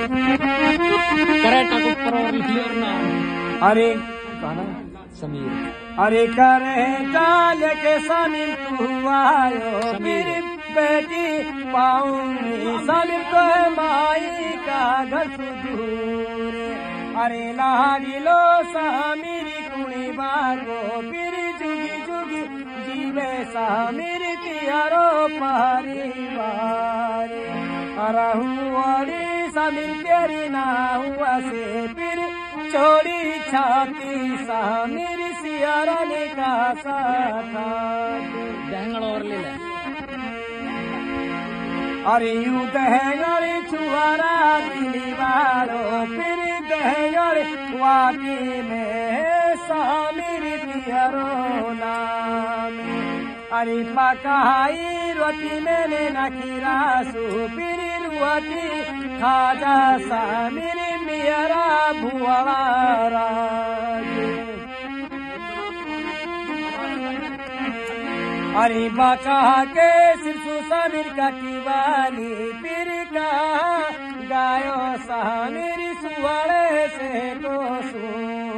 correct aku clear ना अरे गाना समीर अरे करे डाल के समीर तू आयो मेरी बेटी पाऊंगी समीर तो माई का घर दूर अरे लागिलो समीरी कुणी बागो फिर जुगी जुगी जीवे समीर तियारो परिवार अरहुआरी समीर तेरी ना हुआ से फिर छोड़ी छाती समीर सियाराने का साथा बेंगलोर ले ले अरे यूं दहगड़े छुआरा दिली वालो फिर दहगड़े वाकी में समीर तियारो नाम अरे पकाई रोटी मैंने नखीरा सुपिर रुआती खाजा समीर मियरा भुआला अरे बका के सिरसु समीर का कीवानी फिर का गायो समीर सुवाड़े से को सु